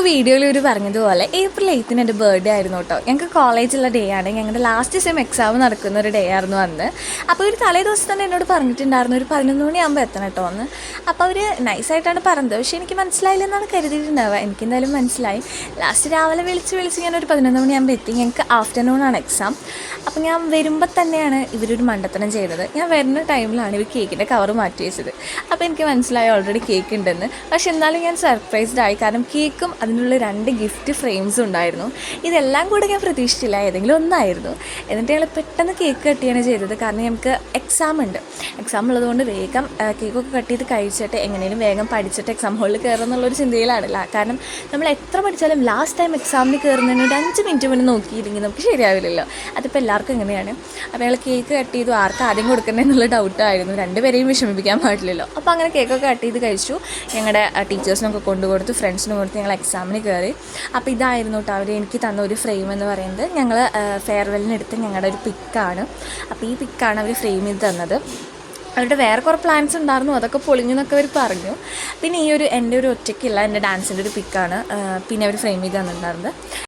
വീഡിയോയിൽ ഒരു പറഞ്ഞതുപോലെ ഏപ്രിൽ 8 എൻ്റെ ബർത്ത്ഡേ ആയിരുന്നു കേട്ടോ. ഞങ്ങൾക്ക് കോളേജിലുള്ള ഡേ ആണ്. ഞങ്ങളുടെ ലാസ്റ്റ് സെം എക്സാം നടക്കുന്ന ഒരു ഡേ ആയിരുന്നു അന്ന്. അപ്പോൾ ഒരു തലേ ദിവസം തന്നെ എന്നോട് പറഞ്ഞിട്ടുണ്ടായിരുന്നു ഒരു 11 മണിയാകുമ്പോൾ എത്തണം കേട്ടോ എന്ന്. അപ്പോൾ അവർ നൈസായിട്ടാണ് പറഞ്ഞത്, പക്ഷേ എനിക്ക് മനസ്സിലായില്ലെന്നാണ് കരുതിയിട്ടുണ്ടാവുക. എനിക്കെന്തായാലും മനസ്സിലായി. ലാസ്റ്റ് രാവിലെ വിളിച്ച് ഞാൻ ഒരു 11 മണിയാകുമ്പോൾ എത്തി. ഞങ്ങൾക്ക് ആഫ്റ്റർനൂണാണ് എക്സാം. അപ്പോൾ ഞാൻ വരുമ്പോൾ തന്നെയാണ് ഇവരൊരു മണ്ടത്തരം ചെയ്തത്. ഞാൻ വരുന്ന ടൈമിലാണ് ഇവർ കേക്കിൻ്റെ കവർ മാറ്റി വെച്ചത്. അപ്പോൾ എനിക്ക് മനസ്സിലായി ഓൾറെഡി കേക്ക് ഉണ്ടെന്ന്. പക്ഷെ എന്നാലും ഞാൻ സർപ്രൈസ്ഡ് ആയി. കാരണം കേക്കും അതിനുള്ള 2 ഗിഫ്റ്റ് ഫ്രെയിംസും ഉണ്ടായിരുന്നു. ഇതെല്ലാം കൂടെ ഞാൻ പ്രതീക്ഷിച്ചില്ല, ഏതെങ്കിലും ഒന്നായിരുന്നു. എന്നിട്ട് ഞങ്ങൾ പെട്ടെന്ന് കേക്ക് കട്ട് ചെയ്യാണ് ചെയ്തത്. കാരണം ഞങ്ങൾക്ക് എക്സാം ഉണ്ട്. എക്സാം ഉള്ളതുകൊണ്ട് വേഗം കേക്കൊക്കെ കട്ട് ചെയ്ത് കഴിച്ചിട്ട് എങ്ങനെയും വേഗം പഠിച്ചിട്ട് എക്സാം ഹാളിൽ കയറുക എന്നുള്ളൊരു ചിന്തയിലാണില്ല. കാരണം നമ്മൾ എത്ര പഠിച്ചാലും ലാസ്റ്റ് ടൈം എക്സാമിന് കയറുന്നതിന് ഒരു 5 മിനിറ്റ് മുന്നേ നോക്കിയില്ലെങ്കിൽ നമുക്ക് ശരിയാവില്ലല്ലോ. അതിപ്പോൾ എല്ലാവർക്കും എങ്ങനെയാണ്. അപ്പോൾ ഞങ്ങൾ കേക്ക് കട്ട് ചെയ്തു. ആർക്ക് ആദ്യം കൊടുക്കണേ എന്നുള്ള ഡൗട്ടായിരുന്നു. 2 പേരെയും വിഷമിപ്പിക്കാൻ പാടില്ലല്ലോ. അപ്പോൾ അങ്ങനെ കേക്കൊക്കെ കട്ട് ചെയ്ത് കഴിച്ചു. ഞങ്ങളുടെ ടീച്ചേഴ്സിനൊക്കെ കൊണ്ടുകൊടുത്തു, ഫ്രണ്ട്സിനും കൊടുത്ത് ഞങ്ങൾ എക്സാമിന് കയറി. അപ്പോൾ ഇതായിരുന്നു കേട്ടോ അവർ എനിക്ക് തന്ന ഒരു ഫ്രെയിം എന്ന് പറയുന്നത്. ഞങ്ങൾ ഫെയർവെല്ലിനെടുത്ത് ഞങ്ങളുടെ ഒരു പിക്കാണ്. അപ്പോൾ ഈ പിക്കാണ് അവർ ഫ്രെയിം ചെയ്ത് തന്നത്. അവരുടെ വേറെ കുറേ പ്ലാൻസ് ഉണ്ടായിരുന്നു, അതൊക്കെ പൊളിഞ്ഞെന്നൊക്കെ അവർ പറഞ്ഞു. പിന്നെ ഈ ഒരു എൻ്റെ ഒരു ഒറ്റയ്ക്കുള്ള എൻ്റെ ഡാൻസിൻ്റെ ഒരു പിക്കാണ് പിന്നെ അവർ ഫ്രെയിം ചെയ്ത് തന്നിട്ടുണ്ടായിരുന്നത്.